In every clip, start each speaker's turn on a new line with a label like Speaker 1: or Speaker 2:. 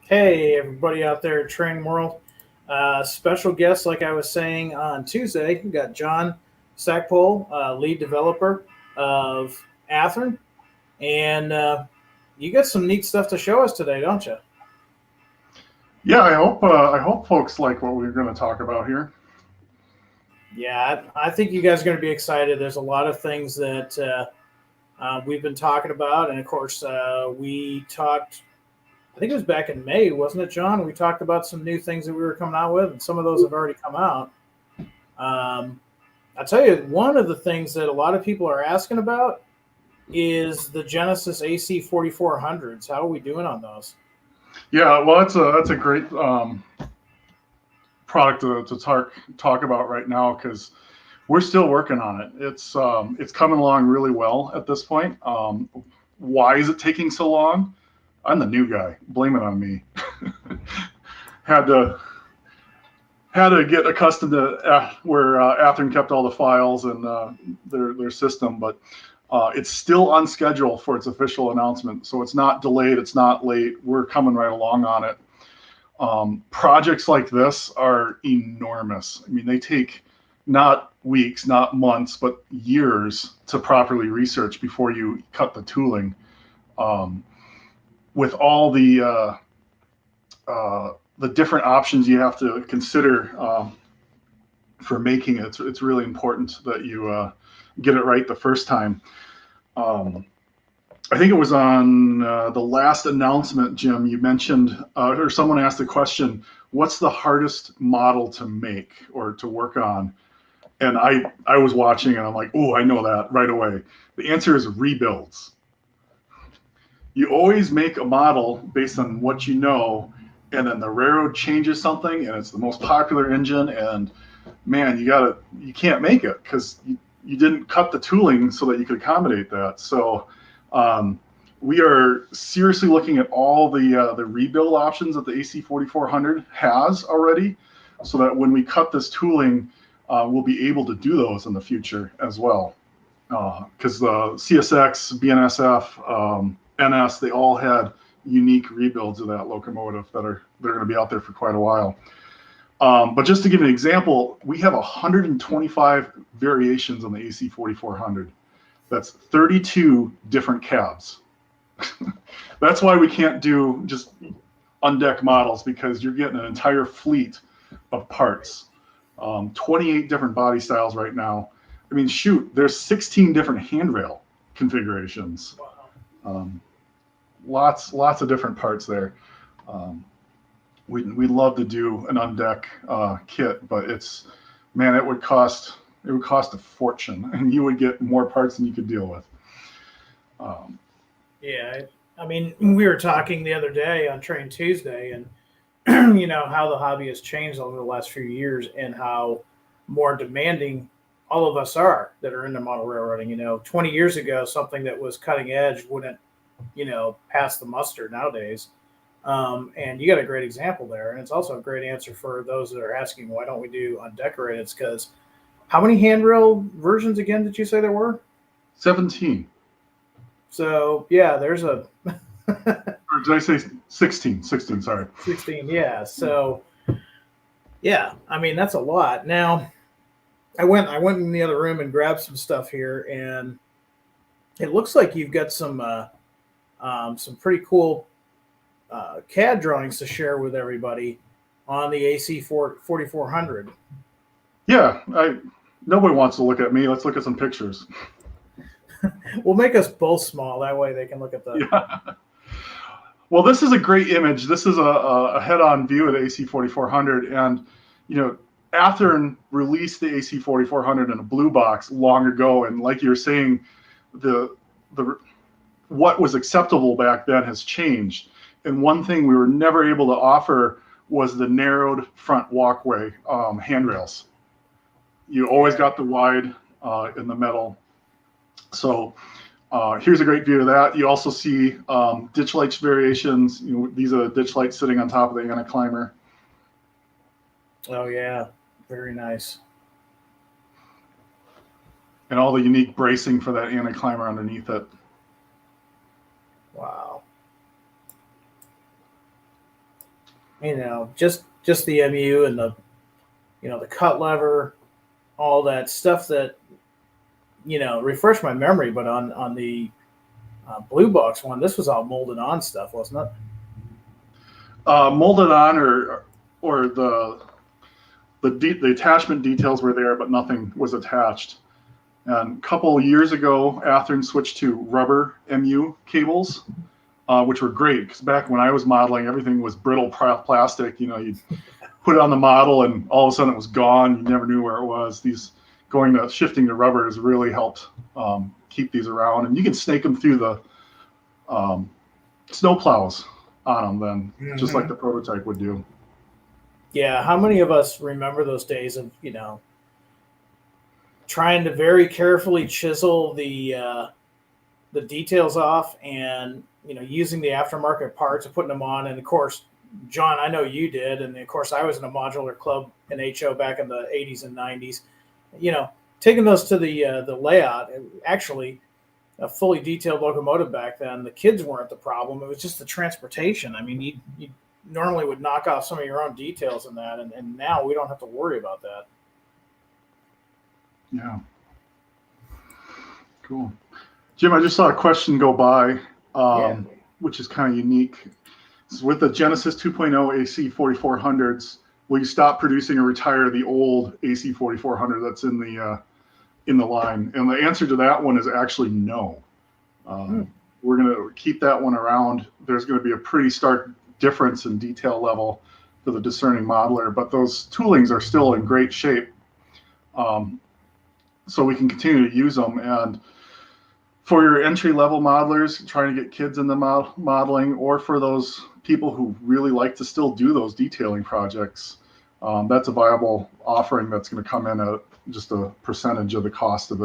Speaker 1: Hey, everybody out there at Training World. Special guest, like I was saying on Tuesday, we got Jon Stackpole, lead developer of Athearn. And you got some neat stuff to show us today, don't you?
Speaker 2: Yeah, I hope folks like what we're going to talk about here.
Speaker 1: Yeah, I think you guys are going to be excited. There's a lot of things that we've been talking about. And of course, we talked, I think it was back in May, wasn't it, Jon? We talked about some new things that we were coming out with, and some of those have already come out. Um, I'll tell you, one of the things that a lot of people are asking about is the Genesis AC 4400s. How are we doing on those?
Speaker 2: Yeah, well, that's a great product to talk about right now because we're still working on it. It's coming along really well at this point. Why is it taking so long? I'm the new guy. Blame it on me. had to had to get accustomed to where Athearn kept all the files and their system, but it's still on schedule for its official announcement. So it's not delayed, it's not late. We're coming right along on it. Projects like this are enormous. I mean, they take not weeks, not months, but years to properly research before you cut the tooling. Um, with all the different options you have to consider for making it, it's really important that you get it right the first time. Um, I think it was on the last announcement, Jim, you mentioned, or someone asked the question, what's the hardest model to make or to work on? And I was watching and I'm like, oh, I know that right away. The answer is rebuilds. You always make a model based on what you know, and then the railroad changes something and it's the most popular engine, and man, you can't make it because you didn't cut the tooling so that you could accommodate that. So um, we are seriously looking at all the rebuild options that the AC 4400 has already, so that when we cut this tooling, we'll be able to do those in the future as well. Because the CSX, BNSF, NS, they all had unique rebuilds of that locomotive they're going to be out there for quite a while. But just to give an example, we have 125 variations on the AC 4400. That's 32 different cabs. That's why we can't do just on-deck models, because you're getting an entire fleet of parts. 28 different body styles right now. I mean, shoot, there's 16 different handrail configurations. Um, lots of different parts there. Um, we'd love to do an on-deck kit, but it would cost a fortune, and you would get more parts than you could deal with. Um,
Speaker 1: Yeah, I mean, we were talking the other day on Train Tuesday, and how the hobby has changed over the last few years, and how more demanding all of us are that are into model railroading. 20 years ago, something that was cutting edge wouldn't, pass the muster nowadays. And you got a great example there, and it's also a great answer for those that are asking why don't we do undecorated? It's because how many handrail versions again did you say there were?
Speaker 2: 17.
Speaker 1: So yeah, there's a
Speaker 2: Or did I say 16? 16, sorry.
Speaker 1: 16. Yeah, so yeah, I mean that's a lot. Now I went in the other room and grabbed some stuff here, and it looks like you've got some pretty cool CAD drawings to share with everybody on the AC 4400.
Speaker 2: Yeah, nobody wants to look at me. Let's look at some pictures.
Speaker 1: We'll make us both small. That way they can look at the.
Speaker 2: Yeah. Well, this is a great image. This is a head-on view of the AC 4400, and Athearn released the AC 4400 in a blue box long ago, and like you're saying, the what was acceptable back then has changed. And one thing we were never able to offer was the narrowed front walkway handrails. You always got the wide in the metal. So here's a great view of that. You also see ditch lights variations. These are the ditch lights sitting on top of the anticlimber.
Speaker 1: Oh yeah, very nice.
Speaker 2: And all the unique bracing for that anticlimber underneath it.
Speaker 1: Wow. Just the MU and the cut lever, all that stuff that refresh my memory. But on the blue box one, this was all molded on stuff, wasn't it?
Speaker 2: Molded on, or the attachment details were there, but nothing was attached. And a couple of years ago, Athearn switched to rubber MU cables, which were great, because back when I was modeling, everything was brittle plastic. You'd put it on the model and all of a sudden it was gone. You never knew where it was. Shifting to rubber has really helped keep these around. And you can snake them through the snow plows on them then, just like the prototype would do.
Speaker 1: Yeah, how many of us remember those days of trying to very carefully chisel the details off, and using the aftermarket parts and putting them on. And of course, John, I know you did, and of course I was in a modular club in HO back in the 80s and 90s. Taking those to the layout, actually a fully detailed locomotive back then, the kids weren't the problem. It was just the transportation. I mean, you normally would knock off some of your own details in that, and now we don't have to worry about that.
Speaker 2: Yeah. Cool. Jim, I just saw a question go by, which is kind of unique. This is with the Genesis 2.0 AC 4400s, will you stop producing or retire the old AC 4400 that's in the line? And the answer to that one is actually no. We're going to keep that one around. There's going to be a pretty stark difference in detail level for the discerning modeler, but those toolings are still in great shape. So we can continue to use them. And for your entry-level modelers trying to get kids in the modeling, or for those people who really like to still do those detailing projects, that's a viable offering that's going to come in at just a percentage of the cost of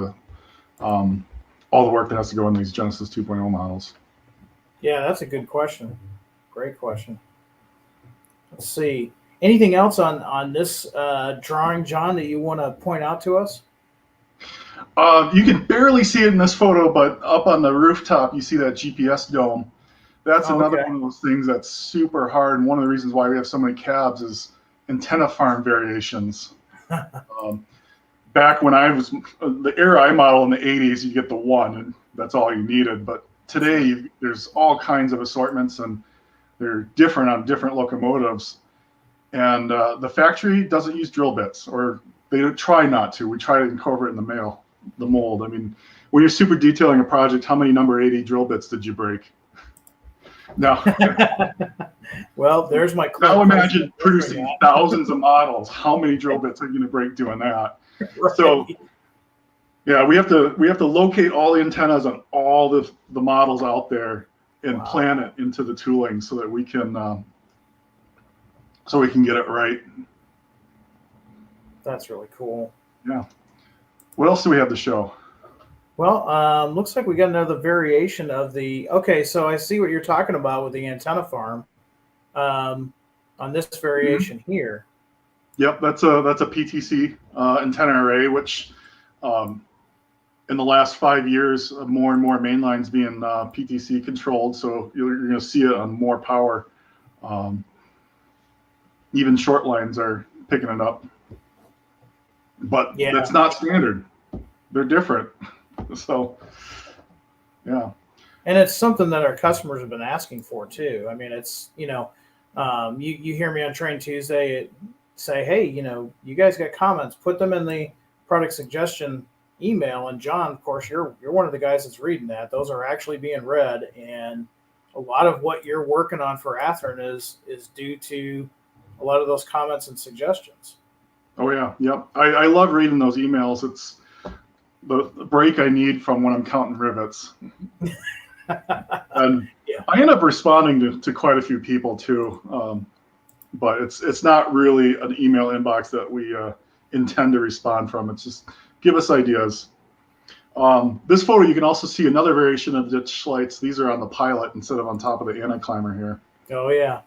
Speaker 2: all the work that has to go in these Genesis 2.0 models.
Speaker 1: Yeah, that's a good question. Great question. Let's see. Anything else on this drawing, John, that you want to point out to us?
Speaker 2: You can barely see it in this photo, but up on the rooftop, you see that GPS dome. That's another one of those things that's super hard. And one of the reasons why we have so many cabs is antenna farm variations. Back when I was, the era I modeled in the 80s, you get the one, and that's all you needed. But today, there's all kinds of assortments, and they're different on different locomotives. And the factory doesn't use drill bits, or they try not to. We try to incorporate in the mold. I mean, when you're super detailing a project, how many number 80 drill bits did you break? No.
Speaker 1: Well, there's my
Speaker 2: club. Now imagine producing thousands of models. How many drill bits are you going to break doing that? Right. So, yeah, we have to locate all the antennas on all the models out there and plan it into the tooling so that we can get it right.
Speaker 1: That's really cool.
Speaker 2: Yeah. What else do we have to show?
Speaker 1: Well, looks like we got another variation of the. Okay, so I see what you're talking about with the antenna farm on this variation here.
Speaker 2: Yep, that's a PTC antenna array, which in the last 5 years, more and more mainlines being PTC controlled, so you're going to see it on more power. Even short lines are picking it up. But that's not standard. They're different. So, yeah.
Speaker 1: And it's something that our customers have been asking for too. I mean, it's, you hear me on Train Tuesday say, hey, you guys got comments, put them in the product suggestion email. And John, of course, you're one of the guys that's reading that. Those are actually being read. And a lot of what you're working on for Athearn is due to a lot of those comments and suggestions.
Speaker 2: Oh, yeah. Yep. I love reading those emails. It's the break I need from when I'm counting rivets. And I end up responding to quite a few people too. But it's not really an email inbox that we intend to respond from. It's just give us ideas. This photo, you can also see another variation of ditch lights. These are on the pilot instead of on top of the anti-climber here.
Speaker 1: Oh, yeah.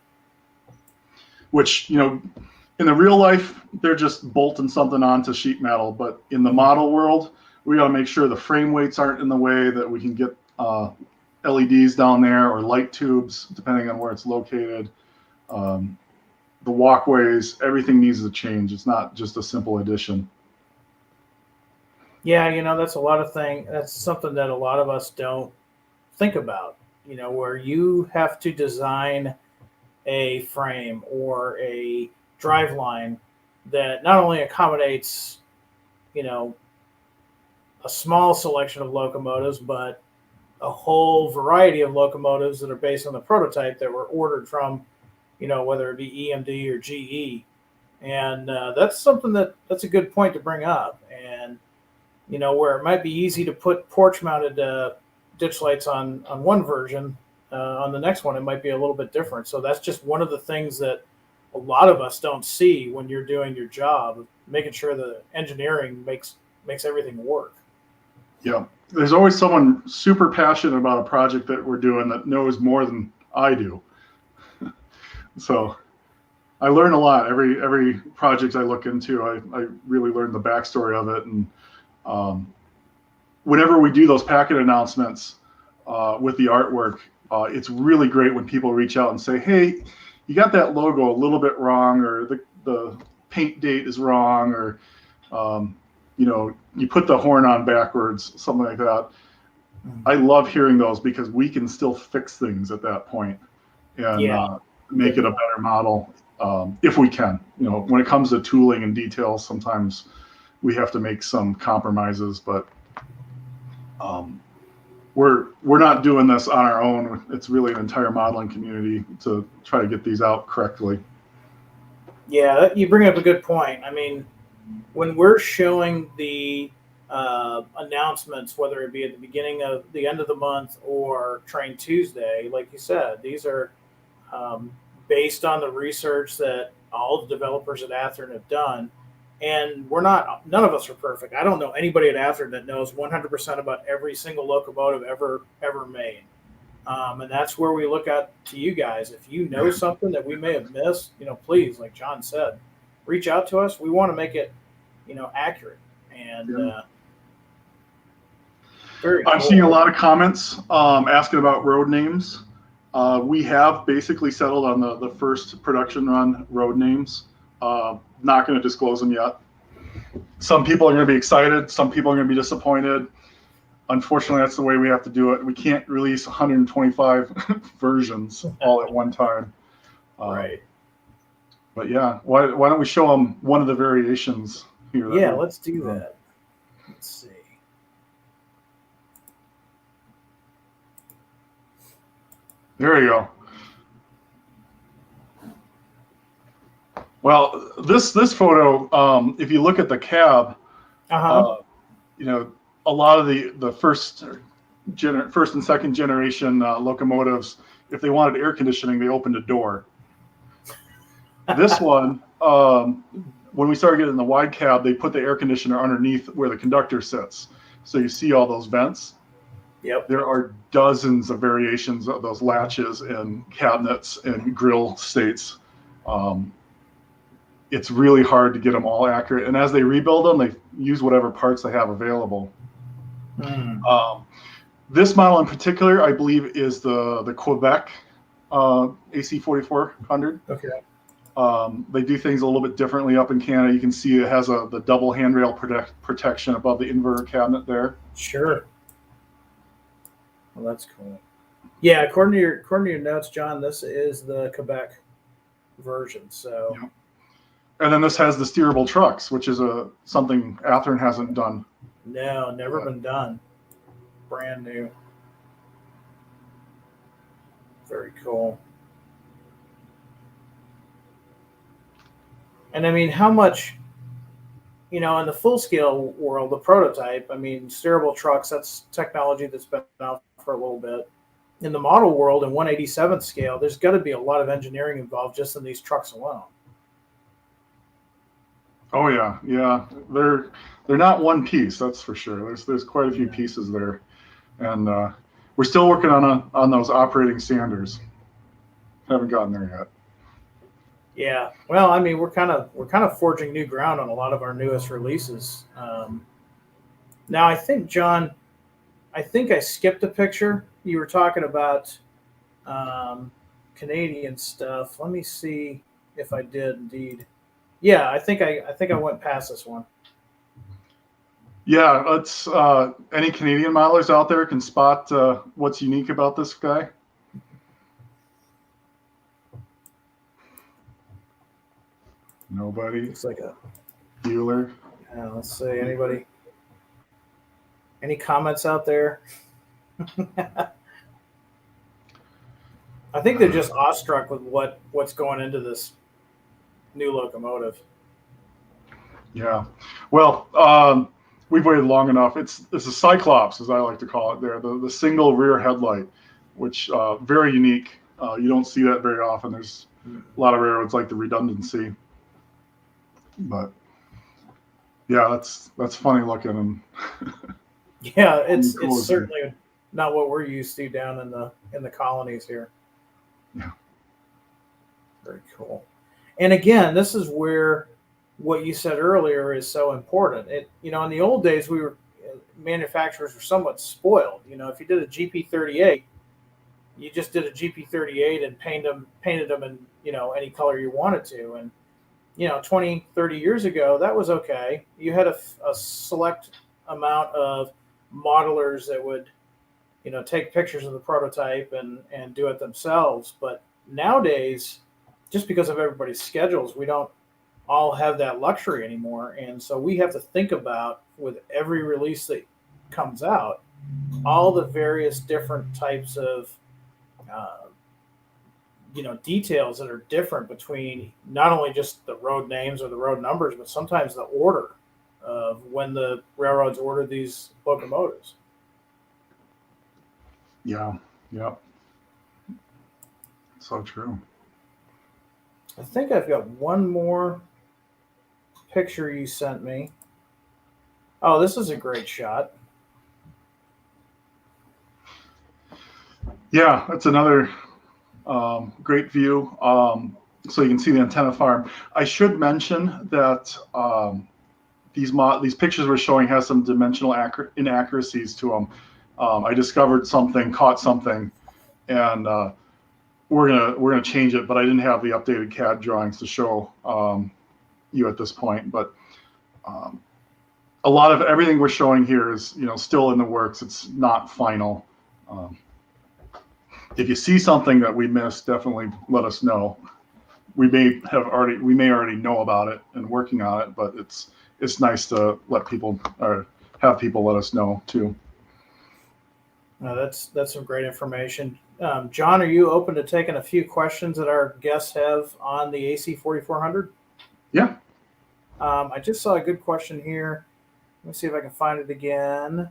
Speaker 2: Which, in the real life, they're just bolting something onto sheet metal. But in the model world, we got to make sure the frame weights aren't in the way, that we can get LEDs down there or light tubes, depending on where it's located. the walkways, everything needs to change. It's not just a simple addition.
Speaker 1: Yeah, that's a lot of things. That's something that a lot of us don't think about, where you have to design a frame or a drive line that not only accommodates, a small selection of locomotives, but a whole variety of locomotives that are based on the prototype that were ordered from, whether it be EMD or GE. And that's something that's a good point to bring up. And, where it might be easy to put porch mounted ditch lights on one version, on the next one, it might be a little bit different. So that's just one of the things that a lot of us don't see when you're doing your job, making sure the engineering makes everything work.
Speaker 2: Yeah, there's always someone super passionate about a project that we're doing that knows more than I do. So I learn a lot. Every project I look into, I really learn the backstory of it. And whenever we do those packet announcements with the artwork, it's really great when people reach out and say, hey, you got that logo a little bit wrong, or the paint date is wrong, or you put the horn on backwards, something like that. I love hearing those because we can still fix things at that point and make it a better model if we can. When it comes to tooling and details, sometimes we have to make some compromises, but we're not doing this on our own. It's really an entire modeling community to try to get these out correctly.
Speaker 1: Yeah, you bring up a good point. I mean, when we're showing the announcements, whether it be at the beginning of the end of the month or Train Tuesday, like you said, these are based on the research that all the developers at Athearn have done. And none of us are perfect. I don't know anybody at Athearn that knows 100% about every single locomotive ever made. And that's where we look at to you guys. If you know something that we may have missed, please, like Jon said, reach out to us. We want to make it, accurate. And
Speaker 2: I'm seeing a lot of comments asking about road names. We have basically settled on the first production run road names. Not going to disclose them yet. Some people are going to be excited. Some people are going to be disappointed. Unfortunately, that's the way we have to do it. We can't release 125 versions all at one time.
Speaker 1: Right.
Speaker 2: But yeah, why don't we show them one of the variations here?
Speaker 1: Yeah, let's do that. Let's see.
Speaker 2: There you go. Well, this photo, if you look at the cab, a lot of the first and second generation locomotives, if they wanted air conditioning, they opened a door. This one, when we started getting the wide cab, they put the air conditioner underneath where the conductor sits. So you see all those vents.
Speaker 1: Yep.
Speaker 2: There are dozens of variations of those latches and cabinets and grill states. It's really hard to get them all accurate. And as they rebuild them, they use whatever parts they have available. This model in particular, I believe, is the Quebec AC 4400.
Speaker 1: Okay.
Speaker 2: They do things a little bit differently up in Canada. You can see it has the double handrail protection above the inverter cabinet there.
Speaker 1: Sure. Well, that's cool. Yeah, according to your notes, Jon, this is the Quebec version. So.
Speaker 2: Yep. And then this has the steerable trucks, which is something Athearn hasn't done.
Speaker 1: No, never been done. Brand new. Very cool. And I mean, how much, in the full scale world, the prototype, I mean, steerable trucks, that's technology that's been out for a little bit. In the model world, in 1/87th scale, there's got to be a lot of engineering involved just in these trucks alone.
Speaker 2: Oh yeah. They're not one piece, that's for sure. There's quite a few pieces there, and we're still working on those operating standards. Haven't gotten there yet.
Speaker 1: Yeah. Well, I mean, we're kind of forging new ground on a lot of our newest releases. Now, I think, Jon, I skipped a picture. You were talking about Canadian stuff. Let me see. if I did indeed. Yeah, I think I went past this one.
Speaker 2: Yeah, let's. Any Canadian modelers out there can spot what's unique about this guy? Nobody.
Speaker 1: Looks like a
Speaker 2: Bueller.
Speaker 1: let's see, anybody? Any comments out there? I think they're just awestruck with what's going into this new locomotive.
Speaker 2: Yeah. Well, we've waited long enough. It's a Cyclops, as I like to call it. There, the single rear headlight, which very unique. You don't see that very often. There's a lot of railroads like the redundancy, but yeah, that's funny looking. And
Speaker 1: yeah, it's
Speaker 2: cool
Speaker 1: certainly not what we're used to down in the colonies here.
Speaker 2: Yeah.
Speaker 1: Very cool. And again, this is where what you said earlier is so important. In the old days, manufacturers were somewhat spoiled. If you did a GP38, you just did a GP38 and painted them in, any color you wanted to. And, 20, 30 years ago, that was okay. You had a select amount of modelers that would, take pictures of the prototype and do it themselves. But nowadays, just because of everybody's schedules, we don't all have that luxury anymore. And so we have to think about, with every release that comes out, all the various different types of details that are different between not only just the road names or the road numbers, but sometimes the order of when the railroads ordered these locomotives.
Speaker 2: yeah, so true.
Speaker 1: I think I've got one more picture you sent me. Oh, this is a great shot.
Speaker 2: Yeah, that's another great view. So you can see the antenna farm. I should mention that these pictures we're showing has some dimensional inaccuracies to them. I discovered something, caught something, and we're gonna change it. But I didn't have the updated CAD drawings to show you at this point. But a lot of everything we're showing here is still in the works. It's not final. If you see something that we missed, definitely let us know. We may already know about it and working on it, but it's nice to let people or have people let us know too.
Speaker 1: No, that's some great information. John, are you open to taking a few questions that our guests have on the AC 4400?
Speaker 2: Yeah.
Speaker 1: I just saw a good question here. Let me see if I can find it again.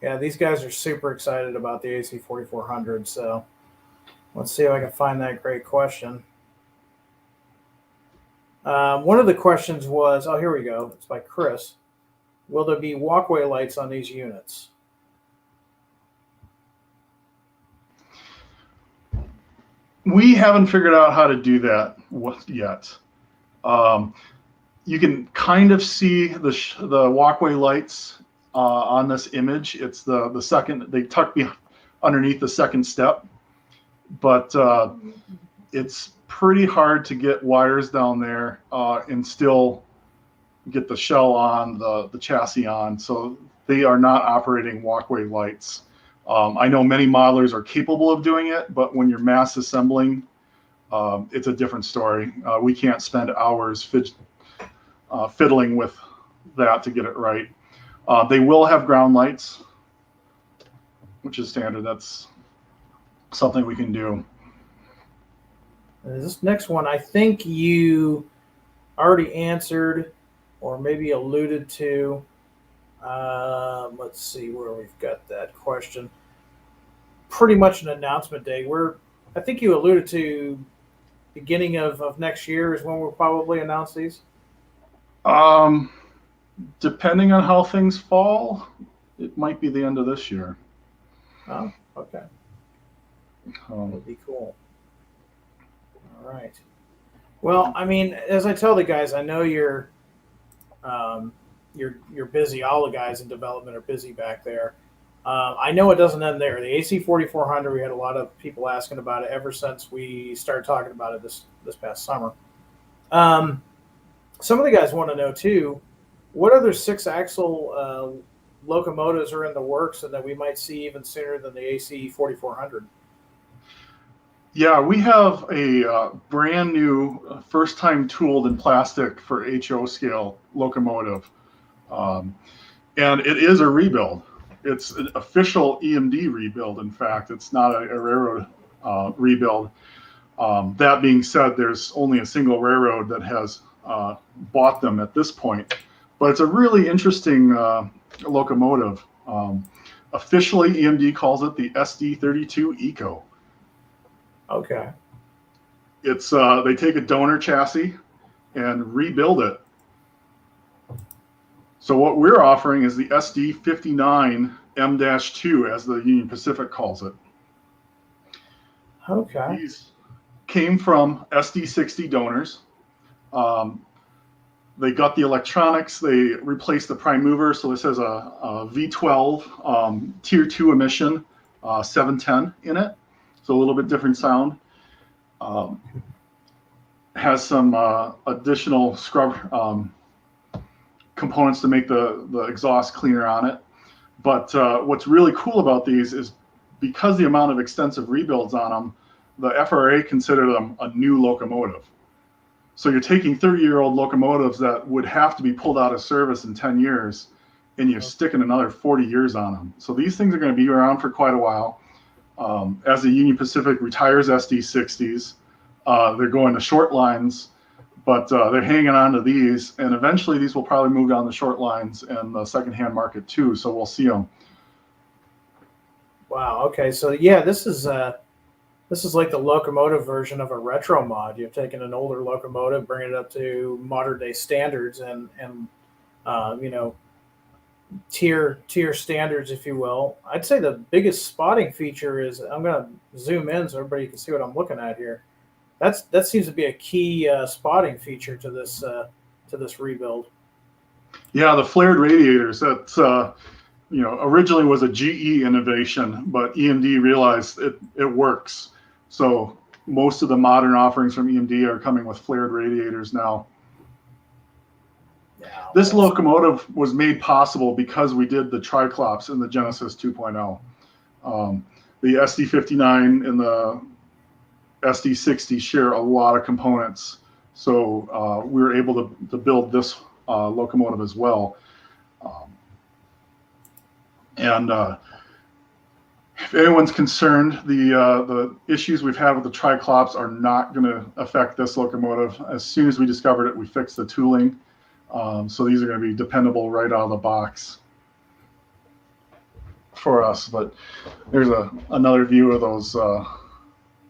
Speaker 1: Yeah, these guys are super excited about the AC 4400. So let's see if I can find that great question. One of the questions was, oh, here we go. It's by Chris. Will there be walkway lights on these units?
Speaker 2: We haven't figured out how to do that yet. You can kind of see the walkway lights on this image. It's the second, they tuck underneath the second step, but it's pretty hard to get wires down there and still get the shell on, the chassis on. So they are not operating walkway lights. I know many modelers are capable of doing it, but when you're mass assembling, it's a different story. We can't spend hours fiddling with that to get it right. They will have ground lights, which is standard. That's something we can do.
Speaker 1: This next one, I think you already answered or maybe alluded to. Let's see where we've got that question. Pretty much an announcement day. I think you alluded to beginning of next year is when we'll probably announce these.
Speaker 2: Depending on how things fall, it might be the end of this year.
Speaker 1: Oh, okay. That would be cool. All right. Well, I mean, as I tell the guys, I know you're busy. All the guys in development are busy back there. I know it doesn't end there. The AC 4400, we had a lot of people asking about it ever since we started talking about it this past summer. Some of the guys want to know too, what other 6-axle locomotives are in the works and that we might see even sooner than the AC 4400?
Speaker 2: Yeah, we have a brand new, first time tooled in plastic for HO scale locomotive. And it is a rebuild. It's an official EMD rebuild, in fact. It's not a railroad rebuild. That being said, there's only a single railroad that has bought them at this point. But it's a really interesting locomotive. Officially, EMD calls it the SD32ECO.
Speaker 1: Okay.
Speaker 2: It's they take a donor chassis and rebuild it. So what we're offering is the SD59M-2, as the Union Pacific calls it.
Speaker 1: Okay.
Speaker 2: These came from SD60 donors. They got the electronics. They replaced the prime mover. So this has a V12 Tier 2 emission 710 in it. So a little bit different sound. Has some additional scrub components to make the exhaust cleaner on it. But what's really cool about these is because the amount of extensive rebuilds on them, the FRA considered them a new locomotive. So you're taking 30-year-old locomotives that would have to be pulled out of service in 10 years, and you're sticking another 40 years on them. So these things are going to be around for quite a while. As the Union Pacific retires SD60s, they're going to short lines, but they're hanging on to these, and eventually these will probably move down the short lines and the secondhand market too. So we'll see them.
Speaker 1: Wow. Okay. So yeah, this is like the locomotive version of a retro mod. You're taking an older locomotive, bringing it up to modern day standards, and you know, tier standards, if you will. I'd say the biggest spotting feature is, I'm going to zoom in so everybody can see what I'm looking at here. That seems to be a key spotting feature to this rebuild.
Speaker 2: Yeah, the flared radiators. That's originally was a GE innovation, but EMD realized it works. So most of the modern offerings from EMD are coming with flared radiators now.
Speaker 1: Yeah,
Speaker 2: this locomotive was made possible because we did the triclops in the Genesis 2.0. The SD59 and the SD60 share a lot of components. So we were able to build this locomotive as well. If anyone's concerned, the issues we've had with the triclops are not going to affect this locomotive. As soon as we discovered it, we fixed the tooling. So these are going to be dependable right out of the box for us. But there's another view of those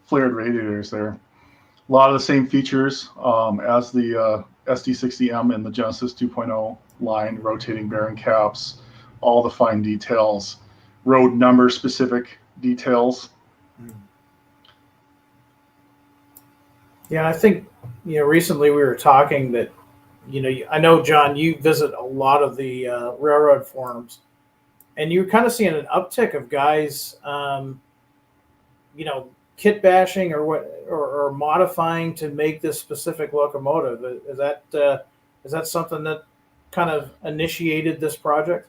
Speaker 2: flared radiators there. A lot of the same features as the SD60M and the Genesis 2.0 line, rotating bearing caps, all the fine details, road number specific details.
Speaker 1: Yeah, I think recently we were talking that I know, John, you visit a lot of the railroad forums, and you're kind of seeing an uptick of guys, kit bashing or modifying to make this specific locomotive. Is that something that kind of initiated this project?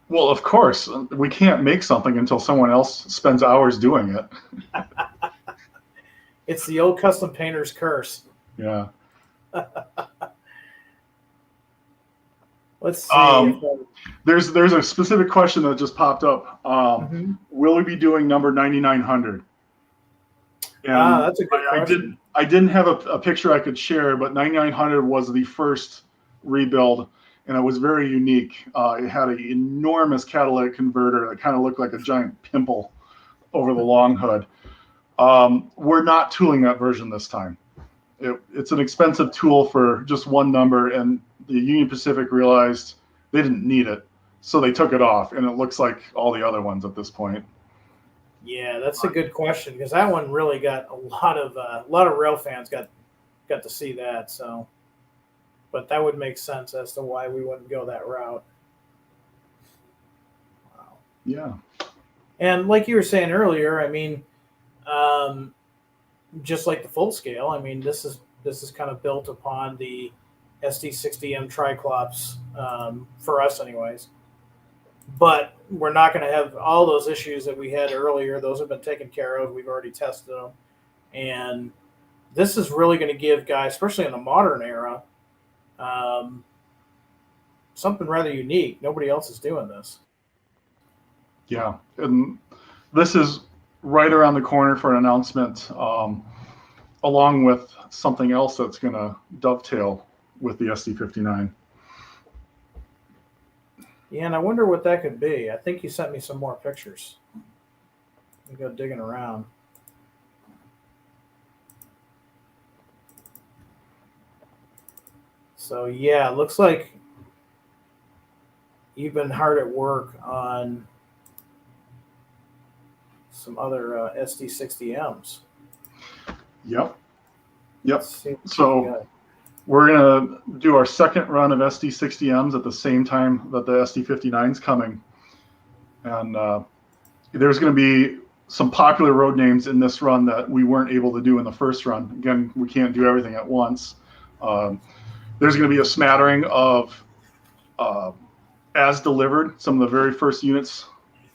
Speaker 2: Well, of course, we can't make something until someone else spends hours doing it.
Speaker 1: It's the old custom painter's curse.
Speaker 2: Yeah.
Speaker 1: Let's see.
Speaker 2: There's a specific question that just popped up. Will we be doing number 9900? And
Speaker 1: that's a good question.
Speaker 2: I didn't have a picture I could share, but 9900 was the first rebuild, and it was very unique. It had an enormous catalytic converter that kind of looked like a giant pimple over the long hood. We're not tooling that version this time. It's an expensive tool for just one number, and the Union Pacific realized they didn't need it, so they took it off, and it looks like all the other ones at this point.
Speaker 1: Yeah, that's a good question, because that one really got a lot of rail fans got to see that. So, but that would make sense as to why we wouldn't go that route. Wow.
Speaker 2: Yeah.
Speaker 1: And like you were saying earlier, I mean, just like the full scale, I mean, this is kind of built upon the SD60M Triclops, for us anyways. But we're not going to have all those issues that we had earlier. Those have been taken care of. We've already tested them. And this is really going to give guys, especially in the modern era, something rather unique. Nobody else is doing this.
Speaker 2: Yeah. And this is right around the corner for an announcement, along with something else that's going to dovetail with the SD59.
Speaker 1: Yeah, and I wonder what that could be. I think you sent me some more pictures. Let me go digging around. So yeah, it looks like you've been hard at work on some other SD60Ms.
Speaker 2: Yep. Yep.
Speaker 1: So
Speaker 2: we're going to do our second run of SD60Ms at the same time that the SD59 is coming. And there's going to be some popular road names in this run that we weren't able to do in the first run. Again, we can't do everything at once. There's going to be a smattering of as delivered, some of the very first units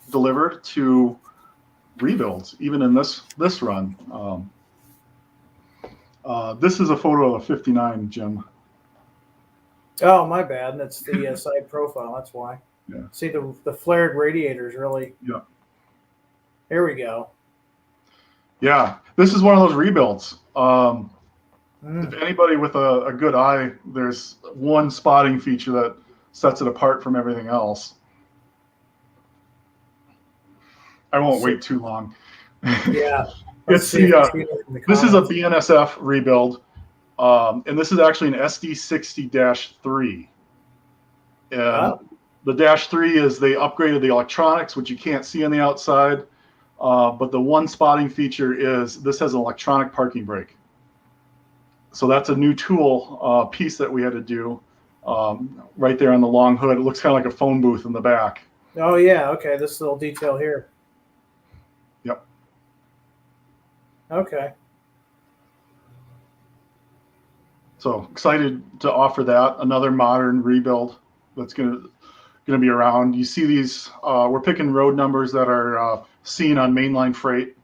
Speaker 2: delivered, to rebuilds, even in this run. This is a photo of a 59, Jim.
Speaker 1: Oh, my bad. That's the side profile. That's why.
Speaker 2: Yeah.
Speaker 1: See, the flared radiators really.
Speaker 2: Yeah.
Speaker 1: Here we go.
Speaker 2: Yeah, this is one of those rebuilds. If anybody with a good eye, there's one spotting feature that sets it apart from everything else. I won't wait too long.
Speaker 1: Yeah.
Speaker 2: It's this is a BNSF rebuild, and this is actually an SD60-3. And the -3 is they upgraded the electronics, which you can't see on the outside. But the one spotting feature is this has an electronic parking brake. So that's a new tool piece that we had to do right there on the long hood. It looks kind of like a phone booth in the back.
Speaker 1: Oh, yeah. Okay. This little detail here.
Speaker 2: Yep.
Speaker 1: Okay.
Speaker 2: So excited to offer that, another modern rebuild that's going to be around. You see these, we're picking road numbers that are seen on mainline freight,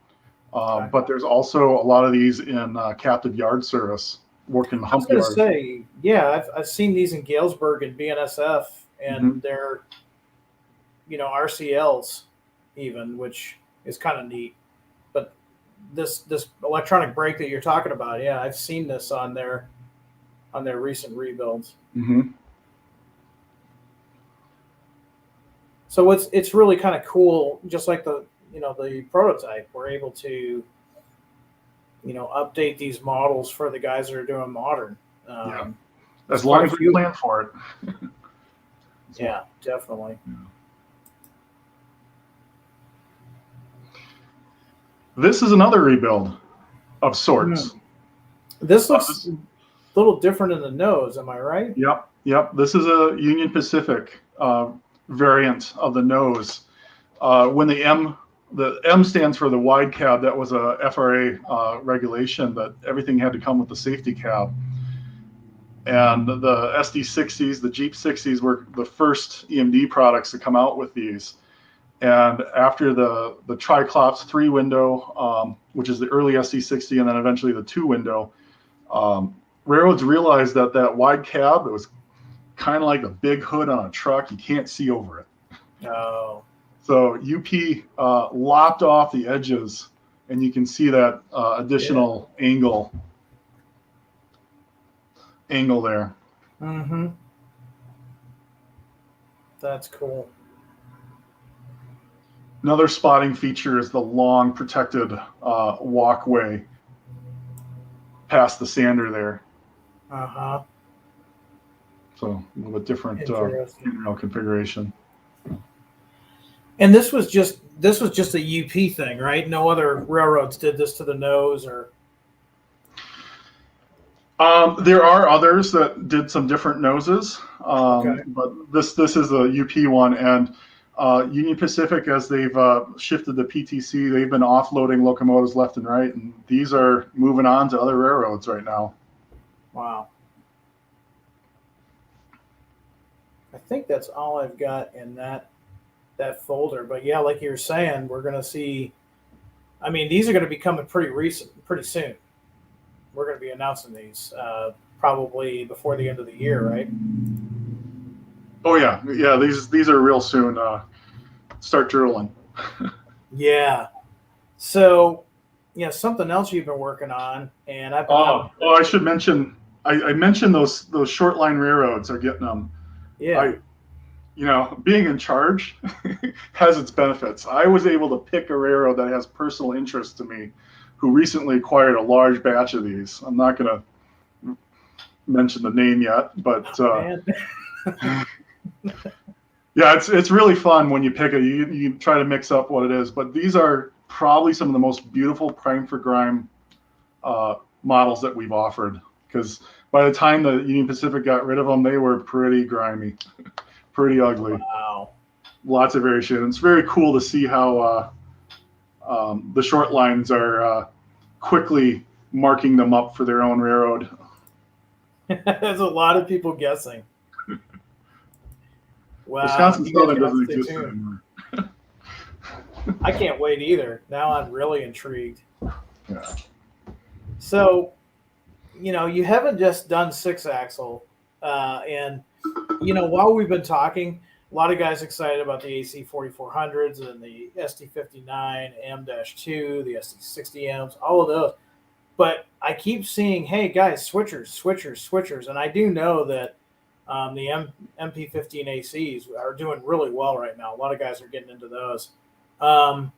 Speaker 2: but there's also a lot of these in captive yard service, working hump yards.
Speaker 1: I was going to say, yeah, I've seen these in Galesburg and BNSF, and they're, RCLs even, which is kind of neat. But this electronic brake that you're talking about, yeah, I've seen this on their recent rebuilds.
Speaker 2: Mm-hmm.
Speaker 1: So it's really kind of cool, just like the prototype. We're able to update these models for the guys that are doing modern.
Speaker 2: Yeah. As long as we plan for it.
Speaker 1: Yeah, definitely.
Speaker 2: Yeah. This is another rebuild of sorts.
Speaker 1: This looks a little different in the nose, am I right?
Speaker 2: Yep. This is a Union Pacific variant of the nose. When the M stands for the wide cab, that was a FRA regulation that everything had to come with the safety cab. And the SD60s, the Jeep 60s, were the first EMD products to come out with these. And after the Triclops 3-window, which is the early SD60, and then eventually the 2-window, railroads realized that wide cab, it was kind of like a big hood on a truck. You can't see over it.
Speaker 1: Oh.
Speaker 2: So UP lopped off the edges, and you can see that additional angle there.
Speaker 1: Mm-hmm. That's cool.
Speaker 2: Another spotting feature is the long protected walkway past the sander there.
Speaker 1: Uh-huh.
Speaker 2: So a little bit different configuration.
Speaker 1: And this was just a UP thing, right? No other railroads did this to the nose, or.
Speaker 2: There are others that did some different noses, but this is a UP one, and Union Pacific, as they've shifted to PTC, they've been offloading locomotives left and right, and these are moving on to other railroads right now.
Speaker 1: Wow. I think that's all I've got in that folder. But yeah, like you were saying, we're going to see. I mean, these are going to be coming pretty soon. We're going to be announcing these probably before the end of the year, right?
Speaker 2: Oh yeah. These are real soon. Start drilling.
Speaker 1: Yeah. So, yeah, something else you've been working on, and I've been.
Speaker 2: I should mention. I mentioned those short line railroads are getting them.
Speaker 1: Yeah.
Speaker 2: Being in charge has its benefits. I was able to pick a railroad that has personal interest to me, who recently acquired a large batch of these. I'm not going to mention the name yet, but yeah, it's really fun when you pick it. You try to mix up what it is, but these are probably some of the most beautiful prime for grime models that we've offered, because by the time the Union Pacific got rid of them, they were pretty grimy, pretty ugly.
Speaker 1: Wow.
Speaker 2: Lots of variation. It's very cool to see how the short lines are quickly marking them up for their own railroad.
Speaker 1: There's a lot of people guessing. Wow.
Speaker 2: Wisconsin Southern doesn't exist anymore.
Speaker 1: I can't wait either. Now I'm really intrigued.
Speaker 2: Yeah.
Speaker 1: So, you haven't just done 6-axle, and while we've been talking, a lot of guys excited about the AC 4400s and the ST59 M-2, the ST60Ms, all of those. But I keep seeing, hey guys, switchers, and I do know that the MP15 ACs are doing really well right now. A lot of guys are getting into those. A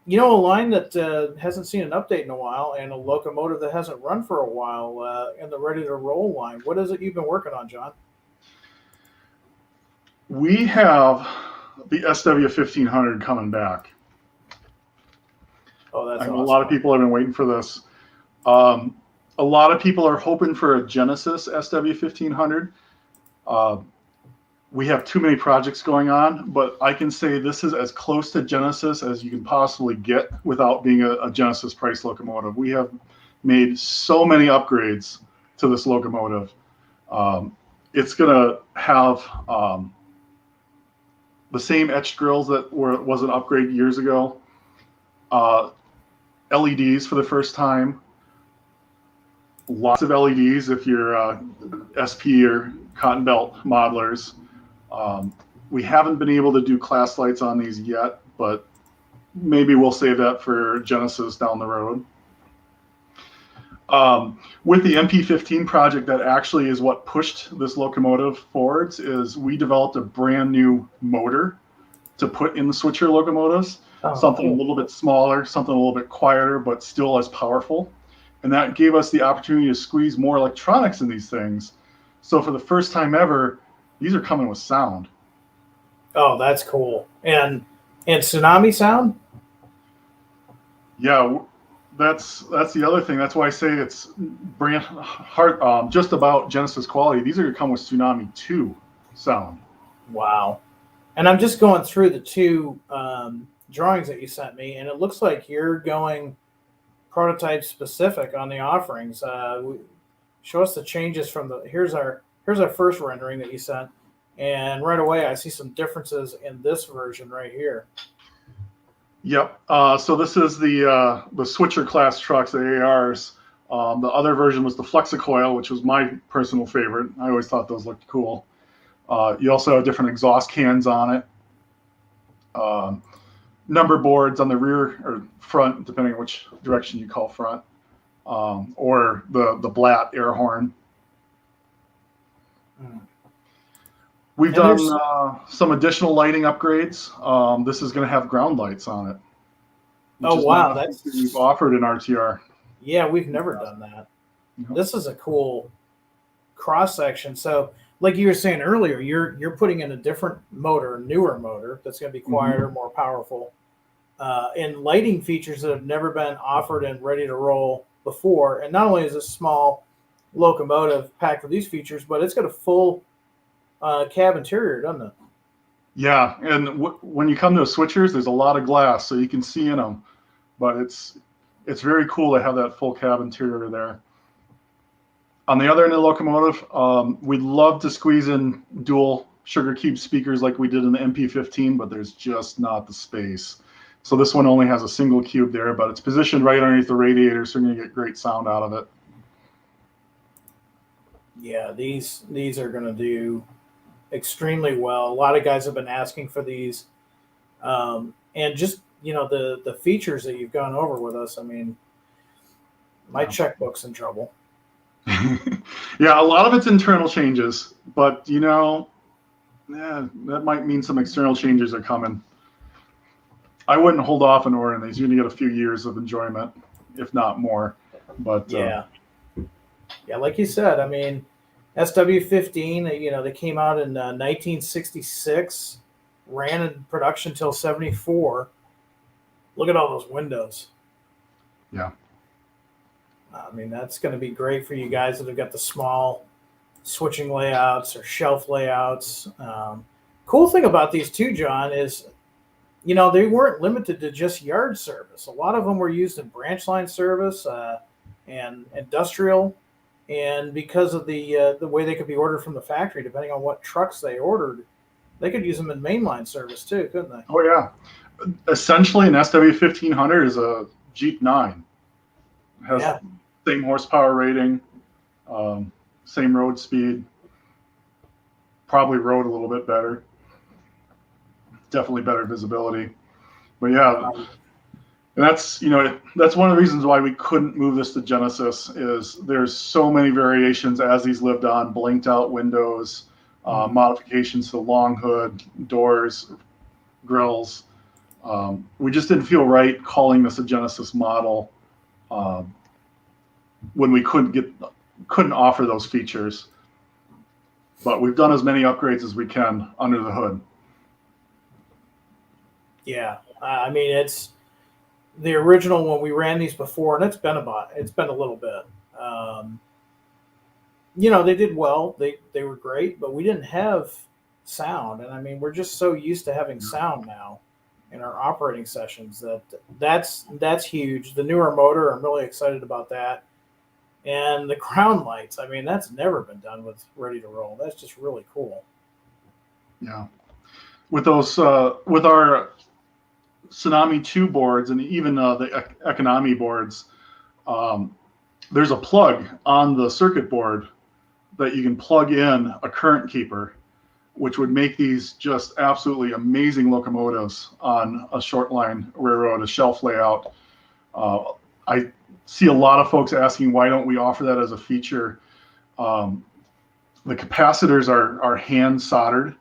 Speaker 1: line that hasn't seen an update in a while, and a locomotive that hasn't run for a while, in the ready to roll line. What is it you've been working on, John?
Speaker 2: We have the SW1500 coming back.
Speaker 1: Oh, that's awesome.
Speaker 2: A lot of people have been waiting for this. A lot of people are hoping for a Genesis SW1500. We have too many projects going on, but I can say this is as close to Genesis as you can possibly get without being a Genesis price locomotive. We have made so many upgrades to this locomotive. It's going to have the same etched grills that was an upgrade years ago. LEDs for the first time. Lots of LEDs if you're SP or Cotton Belt modelers. We haven't been able to do class lights on these yet, but maybe we'll save that for Genesis down the road. With the MP15 project, that actually is what pushed this locomotive forwards, is we developed a brand new motor to put in the switcher locomotives. Something a little bit smaller, something a little bit quieter, but still as powerful. And that gave us the opportunity to squeeze more electronics in these things. So for the first time ever, these are coming with sound.
Speaker 1: Oh, that's cool. And tsunami sound?
Speaker 2: Yeah, that's the other thing. That's why I say it's just about Genesis quality. These are going to come with Tsunami 2 sound.
Speaker 1: Wow. And I'm just going through the two drawings that you sent me, and it looks like you're going prototype specific on the offerings. Show us the changes from here's our first rendering that you sent, and right away I see some differences in this version right here.
Speaker 2: Yep. So this is the switcher class trucks, the ARs. The other version was the Flexicoil, which was my personal favorite. I always thought those looked cool. You also have different exhaust cans on it. Number boards on the rear or front, depending on which direction you call front, or the Blatt air horn. We've done some additional lighting upgrades. This is going to have ground lights on it.
Speaker 1: Oh wow, that's
Speaker 2: we've offered in RTR.
Speaker 1: Yeah, we've never done that. This is a cool cross section. So, like you were saying earlier, you're putting in a different motor, newer motor that's going to be quieter, more powerful, and lighting features that have never been offered and ready to roll before. And not only is this small locomotive packed with these features, but it's got a full cab interior, doesn't it?
Speaker 2: Yeah, and when you come to switchers, there's a lot of glass, so you can see in them. But it's very cool to have that full cab interior there. On the other end of the locomotive, we'd love to squeeze in dual sugar cube speakers like we did in the MP15, but there's just not the space. So this one only has a single cube there, but it's positioned right underneath the radiator, so you're going to get great sound out of it.
Speaker 1: Yeah, these are going to do extremely well. A lot of guys have been asking for these, and just the features that you've gone over with us. I mean, my checkbook's in trouble.
Speaker 2: Yeah, a lot of it's internal changes, but that might mean some external changes are coming. I wouldn't hold off on ordering these. You're gonna get a few years of enjoyment, if not more. But
Speaker 1: yeah, like you said, I mean, SW15. They came out in 1966, ran in production till '74. Look at all those windows.
Speaker 2: Yeah.
Speaker 1: I mean, that's going to be great for you guys that have got the small switching layouts or shelf layouts. Cool thing about these too, Jon, is they weren't limited to just yard service. A lot of them were used in branch line service and industrial, and because of the way they could be ordered from the factory, depending on what trucks they ordered, they could use them in mainline service too, couldn't they?
Speaker 2: Oh yeah. Essentially, an SW1500 is a Jeep 9. It has same horsepower rating, same road speed, probably rode a little bit better, definitely better visibility. But yeah, and that's one of the reasons why we couldn't move this to Genesis. Is there's so many variations as these lived on, blinked out windows, modifications to long hood, doors, grills. We just didn't feel right calling this a Genesis model when we couldn't offer those features. But we've done as many upgrades as we can under the hood. Yeah,
Speaker 1: I mean, it's the original when we ran these before, and it's been a little bit. They did well. They were great, but we didn't have sound, and I mean, we're just so used to having sound now in our operating sessions that's huge. The newer motor, I'm really excited about that. And the crown lights, I mean, that's never been done with Ready to Roll. That's just really cool.
Speaker 2: Yeah. With those, with our Tsunami 2 boards and even the Economy boards, there's a plug on the circuit board that you can plug in a current keeper, which would make these just absolutely amazing locomotives on a short line railroad, a shelf layout. I see a lot of folks asking, why don't we offer that as a feature? The capacitors are hand soldered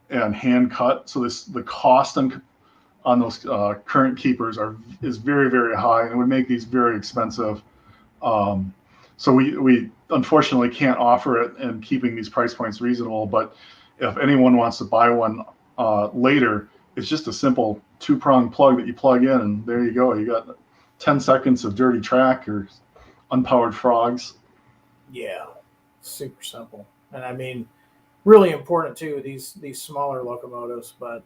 Speaker 2: and hand cut, so the cost on those current keepers is very, very high, and it would make these very expensive. So we unfortunately can't offer it and keeping these price points reasonable. But if anyone wants to buy one later, it's just a simple 2-prong plug that you plug in, and there you go. You got 10 seconds of dirty track or unpowered frogs.
Speaker 1: Yeah, super simple. And I mean, really important too, these smaller locomotives. But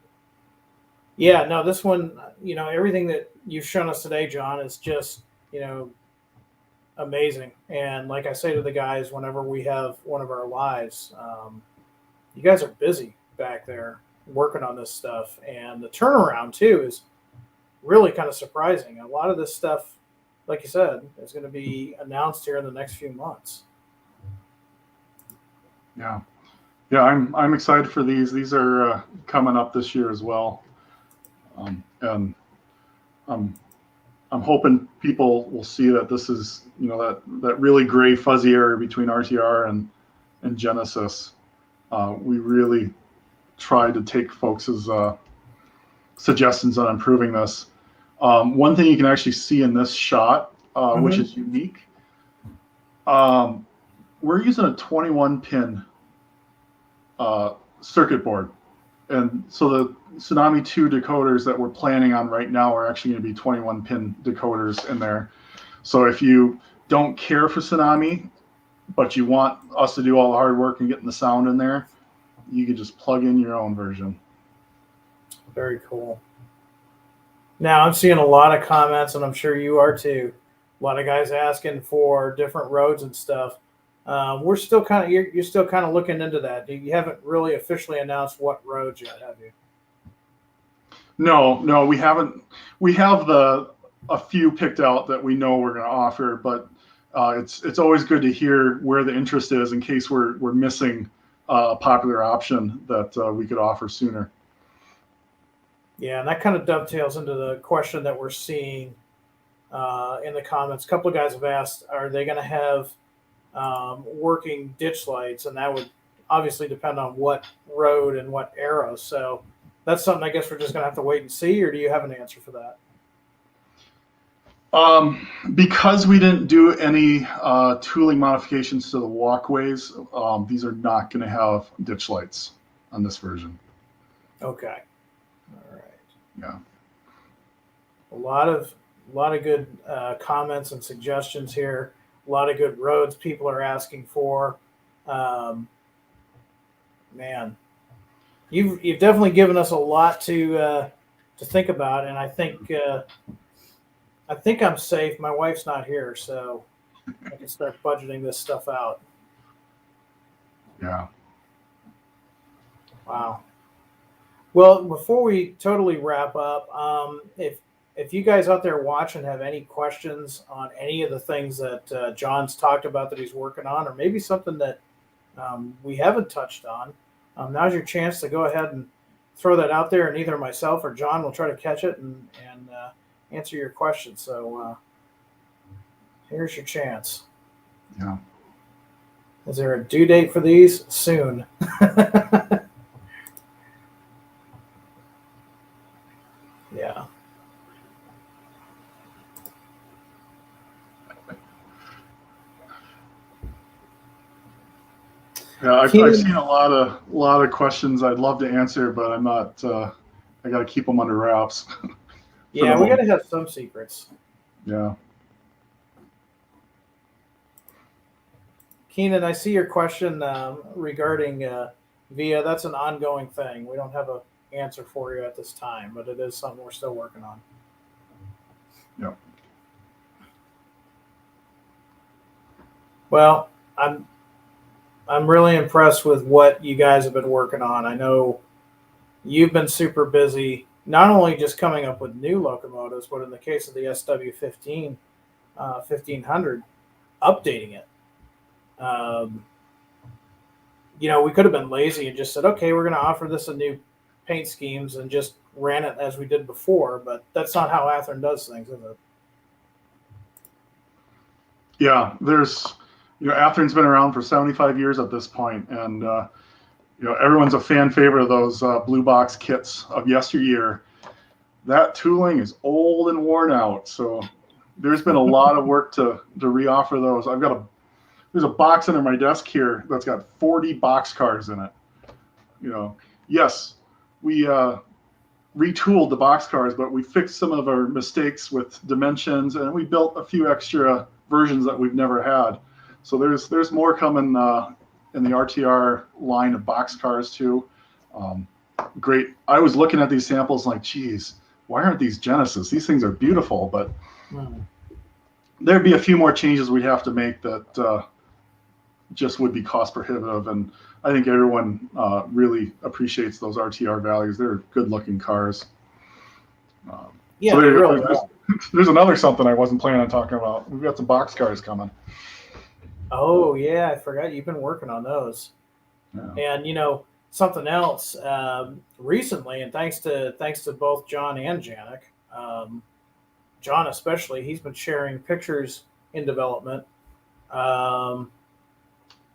Speaker 1: yeah, no, this one, everything that you've shown us today, Jon, is just, amazing. And like I say to the guys, whenever we have one of our lives, you guys are busy back there working on this stuff. And the turnaround too is really kind of surprising. A lot of this stuff, like you said, is going to be announced here in the next few months.
Speaker 2: Yeah, I'm excited for these. These are coming up this year as well, and I'm hoping people will see that this is that really gray fuzzy area between RTR and Genesis. We really tried to take folks' suggestions on improving this. One thing you can actually see in this shot, which is unique, we're using a 21-pin circuit board. And so the Tsunami 2 decoders that we're planning on right now are actually going to be 21-pin decoders in there. So if you don't care for Tsunami, but you want us to do all the hard work and getting the sound in there, you can just plug in your own version.
Speaker 1: Very cool. Now I'm seeing a lot of comments, and I'm sure you are too. A lot of guys asking for different roads and stuff. We're still kind of you're still kind of looking into that. You haven't really officially announced what roads yet, have you?
Speaker 2: No, we haven't. We have a few picked out that we know we're going to offer, but it's always good to hear where the interest is in case we're missing a popular option that we could offer sooner.
Speaker 1: Yeah, and that kind of dovetails into the question that we're seeing in the comments. A couple of guys have asked, are they going to have working ditch lights? And that would obviously depend on what road and what era. So that's something I guess we're just going to have to wait and see, or do you have an answer for that?
Speaker 2: Because we didn't do any tooling modifications to the walkways, these are not going to have ditch lights on this version.
Speaker 1: Okay. All right.
Speaker 2: Yeah.
Speaker 1: A lot of good comments and suggestions here. A lot of good roads people are asking for. Man, you've definitely given us a lot to think about, and I think I'm safe. My wife's not here, so I can start budgeting this stuff out.
Speaker 2: Yeah.
Speaker 1: Wow. Well, before we totally wrap up, if you guys out there watching have any questions on any of the things that Jon's talked about that he's working on, or maybe something that we haven't touched on, now's your chance to go ahead and throw that out there, and either myself or Jon will try to catch it and answer your question. So here's your chance.
Speaker 2: Yeah.
Speaker 1: Is there a due date for these? Soon. Yeah.
Speaker 2: Yeah, I've seen a lot of questions I'd love to answer, but I'm not. I got to keep them under wraps.
Speaker 1: Yeah, we got to have some secrets.
Speaker 2: Yeah.
Speaker 1: Keenan, I see your question regarding VIA. That's an ongoing thing. We don't have an answer for you at this time, but it is something we're still working on.
Speaker 2: Yeah.
Speaker 1: Well, I'm really impressed with what you guys have been working on. I know you've been super busy, not only just coming up with new locomotives, but in the case of the SW15 1500, updating it. We could have been lazy and just said, okay, we're going to offer this a new paint schemes and just ran it as we did before, but that's not how Athearn does things, is it?
Speaker 2: Yeah, Athearn's been around for 75 years at this point, and everyone's a fan favorite of those blue box kits of yesteryear. That tooling is old and worn out, so there's been a lot of work to reoffer those. There's a box under my desk here that's got 40 boxcars in it. Yes, we retooled the boxcars, but we fixed some of our mistakes with dimensions, and we built a few extra versions that we've never had. So there's more coming in the RTR line of boxcars too. Great. I was looking at these samples like, geez, why aren't these Genesis? These things are beautiful, but there'd be a few more changes we'd have to make that just would be cost prohibitive. And I think everyone really appreciates those RTR values. They're good looking cars.
Speaker 1: Yeah,
Speaker 2: so there's another something I wasn't planning on talking about. We've got some boxcars coming.
Speaker 1: Oh yeah, I forgot you've been working on those. Yeah. And something else recently, and thanks to both Jon and Janik, Jon especially, he's been sharing pictures in development.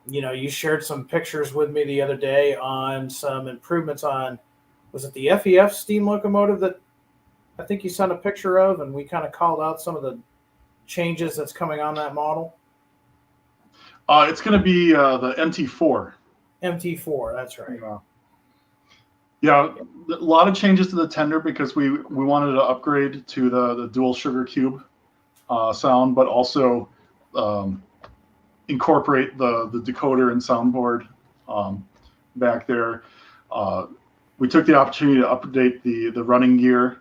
Speaker 1: You shared some pictures with me the other day on some improvements on, was it the FEF steam locomotive that I think you sent a picture of, and we kind of called out some of the changes that's coming on that model?
Speaker 2: It's going to be the MT4.
Speaker 1: MT4, that's right.
Speaker 2: Yeah, a lot of changes to the tender because we wanted to upgrade to the dual sugar cube sound, but also incorporate the decoder and soundboard back there. we took the opportunity to update the running gear.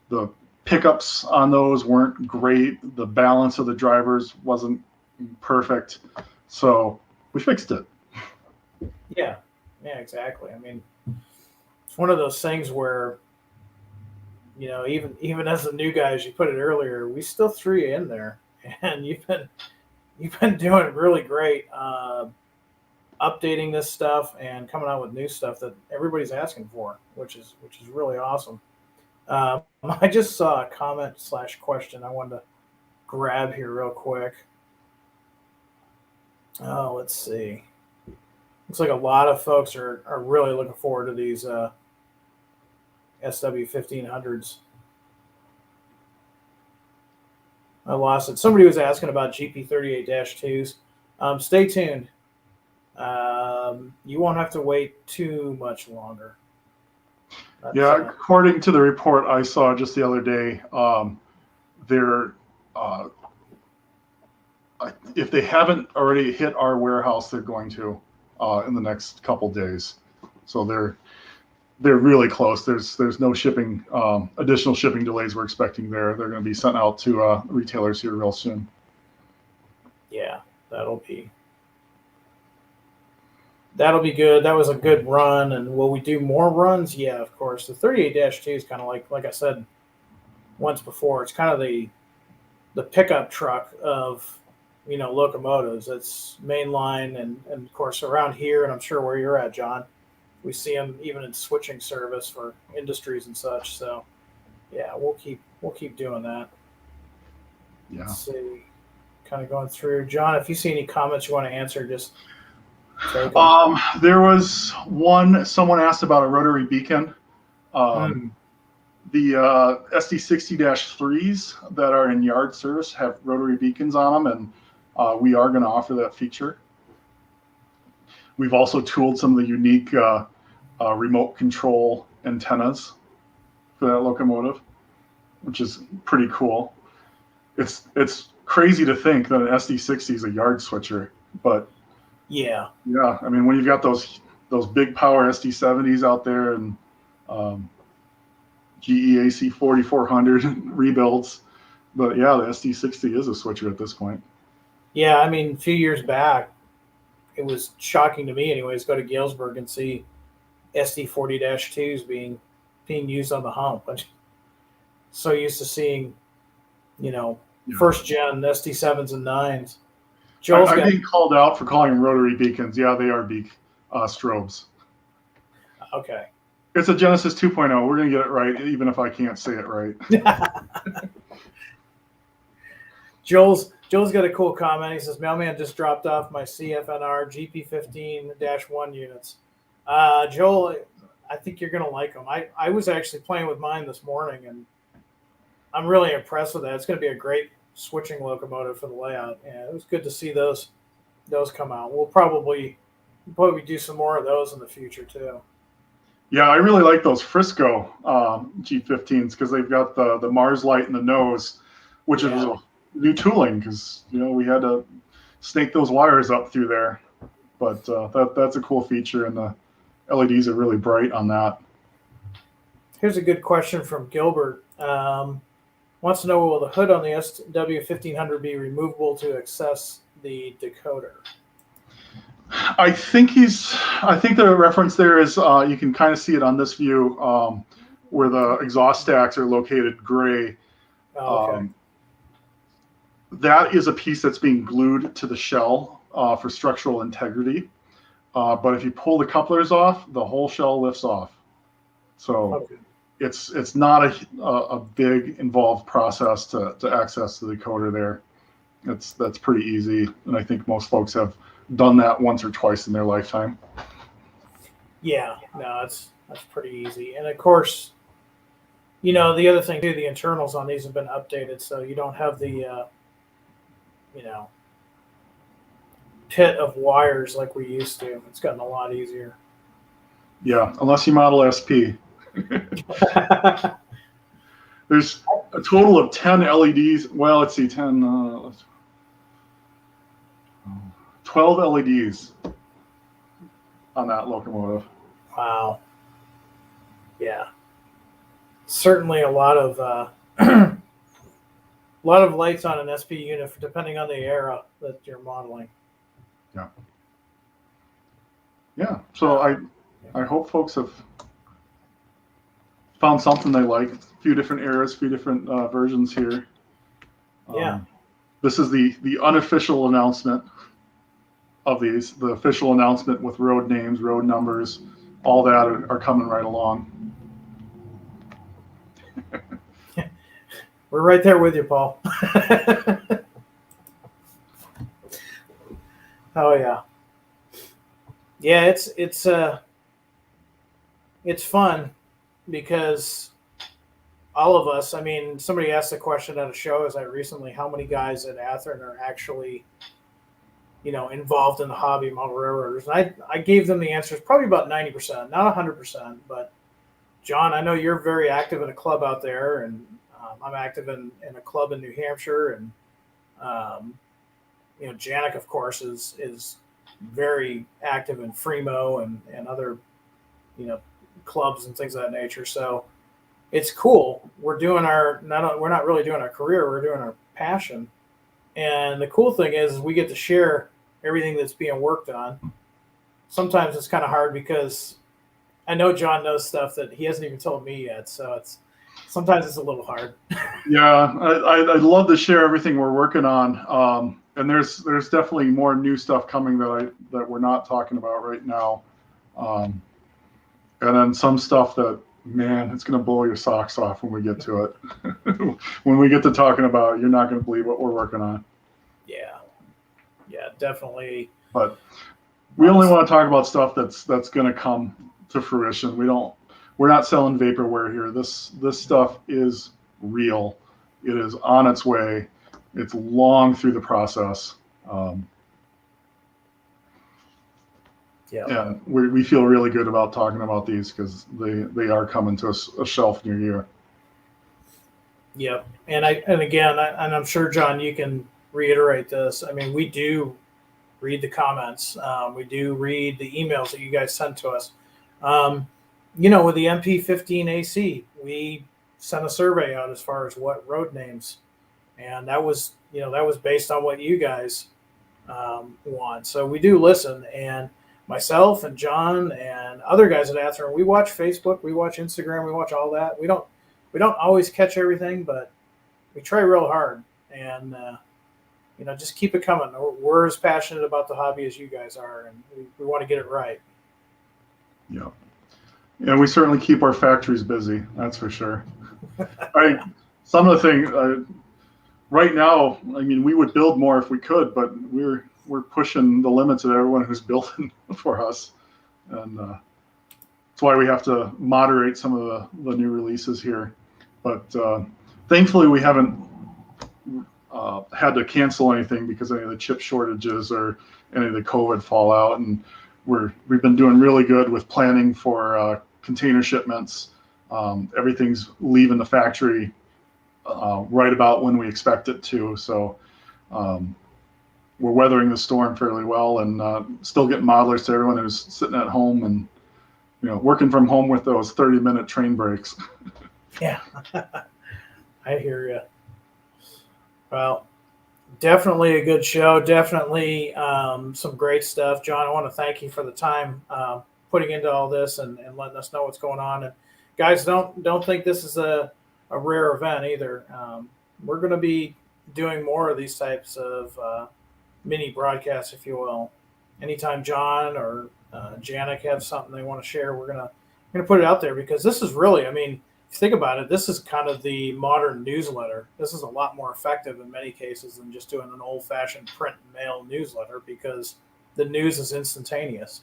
Speaker 2: The pickups on those weren't great. The balance of the drivers wasn't perfect. So we fixed it.
Speaker 1: Yeah, exactly. I mean, it's one of those things where, even as the new guys, you put it earlier, we still threw you in there, and you've been doing really great, updating this stuff and coming out with new stuff that everybody's asking for, which is really awesome. I just saw a comment/question I wanted to grab here real quick. Oh, let's see. Looks like a lot of folks are really looking forward to these SW1500s. I lost it. Somebody was asking about GP38-2s. Stay tuned. You won't have to wait too much longer.
Speaker 2: According to the report I saw just the other day, they're if they haven't already hit our warehouse, they're going to in the next couple days. So they're really close. There's no shipping, additional shipping delays we're expecting there. They're going to be sent out to retailers here real soon.
Speaker 1: Yeah, that'll be good. That was a good run. And will we do more runs? Yeah, of course. The 38-2 is kind of like I said once before, it's kind of the pickup truck of, locomotives. It's mainline and of course around here, and I'm sure where you're at, John, we see them even in switching service for industries and such. So yeah, we'll keep doing that.
Speaker 2: Yeah.
Speaker 1: Let's see. Kind of going through. John, if you see any comments you want to answer, just take them.
Speaker 2: There was someone asked about a rotary beacon. The SD60-3s that are in yard service have rotary beacons on them, and we are going to offer that feature. We've also tooled some of the unique remote control antennas for that locomotive, which is pretty cool. It's crazy to think that an SD60 is a yard switcher, but
Speaker 1: yeah.
Speaker 2: I mean, when you've got those big power SD70s out there and GEAC 4400 rebuilds, but yeah, the SD60 is a switcher at this point.
Speaker 1: Yeah, I mean, a few years back, it was shocking to me, anyways. Go to Galesburg and see SD40-2s being used on the hump. I'm so used to seeing, first gen SD7s and 9s.
Speaker 2: I'm being called out for calling them rotary beacons. Yeah, they are strobes.
Speaker 1: Okay.
Speaker 2: It's a Genesis 2.0. We're going to get it right, even if I can't say it right.
Speaker 1: Joel's got a cool comment. He says, Mailman just dropped off my CFNR GP15-1 units. Joel, I think you're going to like them. I was actually playing with mine this morning, and I'm really impressed with that. It's going to be a great switching locomotive for the layout. And it was good to see those come out. We'll probably do some more of those in the future, too.
Speaker 2: Yeah, I really like those Frisco G15s because they've got the Mars light in the nose, which is new tooling because we had to snake those wires up through there. But that's a cool feature, and the LEDs are really bright on that.
Speaker 1: Here's a good question from Gilbert. Wants to know, will the hood on the SW1500 be removable to access the decoder?
Speaker 2: I think the reference there is you can kind of see it on this view where the exhaust stacks are located gray.
Speaker 1: Okay.
Speaker 2: That is a piece that's being glued to the shell for structural integrity. But if you pull the couplers off, the whole shell lifts off. So it's not a big involved process to access the decoder there. That's pretty easy, and I think most folks have done that once or twice in their lifetime.
Speaker 1: Yeah, no, that's pretty easy. And of course, the other thing too, the internals on these have been updated, so you don't have the pit of wires like we used to. It's gotten a lot easier.
Speaker 2: Yeah, unless you model SP. There's a total of 10 LEDs. Well, let's see, 12 LEDs on that locomotive.
Speaker 1: Wow. Yeah, certainly a lot of a lot of lights on an SP unit, depending on the era that you're modeling.
Speaker 2: Yeah. Yeah. So I hope folks have found something they like. A few different eras, a few different versions here.
Speaker 1: Yeah.
Speaker 2: This is the unofficial announcement of these. The official announcement with road names, road numbers, all that are coming right along.
Speaker 1: We're right there with you, Paul. Oh yeah. Yeah, it's fun because all of us, I mean, somebody asked the question at a show as I recently, how many guys at Athearn are actually, involved in the hobby model railroaders? And I gave them the answers, probably about 90%, not 100%, but John, I know you're very active in a club out there, and I'm active in a club in New Hampshire, and Janik, of course, is very active in Fremo and other clubs and things of that nature. So it's cool. We're doing we're not really doing our career, we're doing our passion. And the cool thing is we get to share everything that's being worked on. Sometimes it's kind of hard because I know John knows stuff that he hasn't even told me yet. So sometimes it's a little hard.
Speaker 2: Yeah, I'd love to share everything we're working on. And there's definitely more new stuff coming that we're not talking about right now. And then some stuff that, man, it's going to blow your socks off when we get to it. When we get to talking about it, you're not going to believe what we're working on.
Speaker 1: Yeah, definitely.
Speaker 2: But we only want to talk about stuff that's going to come to fruition. We're not selling vaporware here. This stuff is real. It is on its way. It's long through the process. And we feel really good about talking about these because they are coming to a shelf near you.
Speaker 1: Yep. And again, I'm sure, John, you can reiterate this. I mean, we do read the comments. We do read the emails that you guys send to us. With the MP15 AC, we sent a survey out as far as what road names, and that was based on what you guys want. So we do listen, and myself and John and other guys at Athearn, we watch Facebook, we watch Instagram, we watch all that. We don't always catch everything, but we try real hard, and just keep it coming. We're as passionate about the hobby as you guys are, and we want to get it right.
Speaker 2: Yeah. And we certainly keep our factories busy. That's for sure. Some of the things right now, I mean, we would build more if we could, but we're pushing the limits of everyone who's building for us, and that's why we have to moderate some of the new releases here. But thankfully, we haven't had to cancel anything because of any of the chip shortages or any of the COVID fallout, and we've been doing really good with planning for container shipments. Everything's leaving the factory right about when we expect it to. So we're weathering the storm fairly well, and still getting modelers to everyone who's sitting at home and working from home with those 30-minute train breaks.
Speaker 1: Yeah, I hear you. Well, definitely a good show. Definitely some great stuff. John, I want to thank you for the time putting into all this and letting us know what's going on. And guys, don't think this is a rare event either. We're going to be doing more of these types of mini broadcasts, if you will. Anytime John or Janik have something they want to share, we're gonna put it out there, because this is really, I mean, if you think about it, this is kind of the modern newsletter. This is a lot more effective in many cases than just doing an old-fashioned print and mail newsletter, because the news is instantaneous.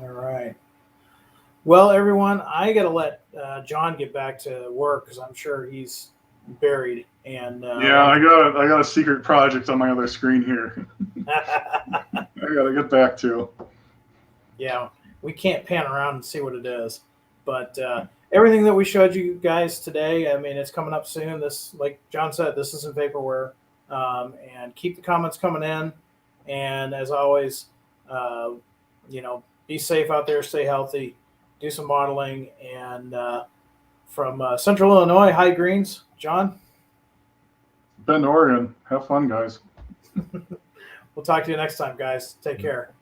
Speaker 1: All right. Well, everyone, I got to let John get back to work because I'm sure he's buried. And
Speaker 2: yeah, I got a secret project on my other screen here. I got to get back to.
Speaker 1: Yeah, we can't pan around and see what it is, but everything that we showed you guys today, I mean, it's coming up soon. This, like John said, this isn't vaporware, and keep the comments coming in. And as always, be safe out there, stay healthy, do some modeling. And from Central Illinois, High Greens, Jon.
Speaker 2: Bend, Oregon. Have fun, guys.
Speaker 1: We'll talk to you next time, guys. Take care.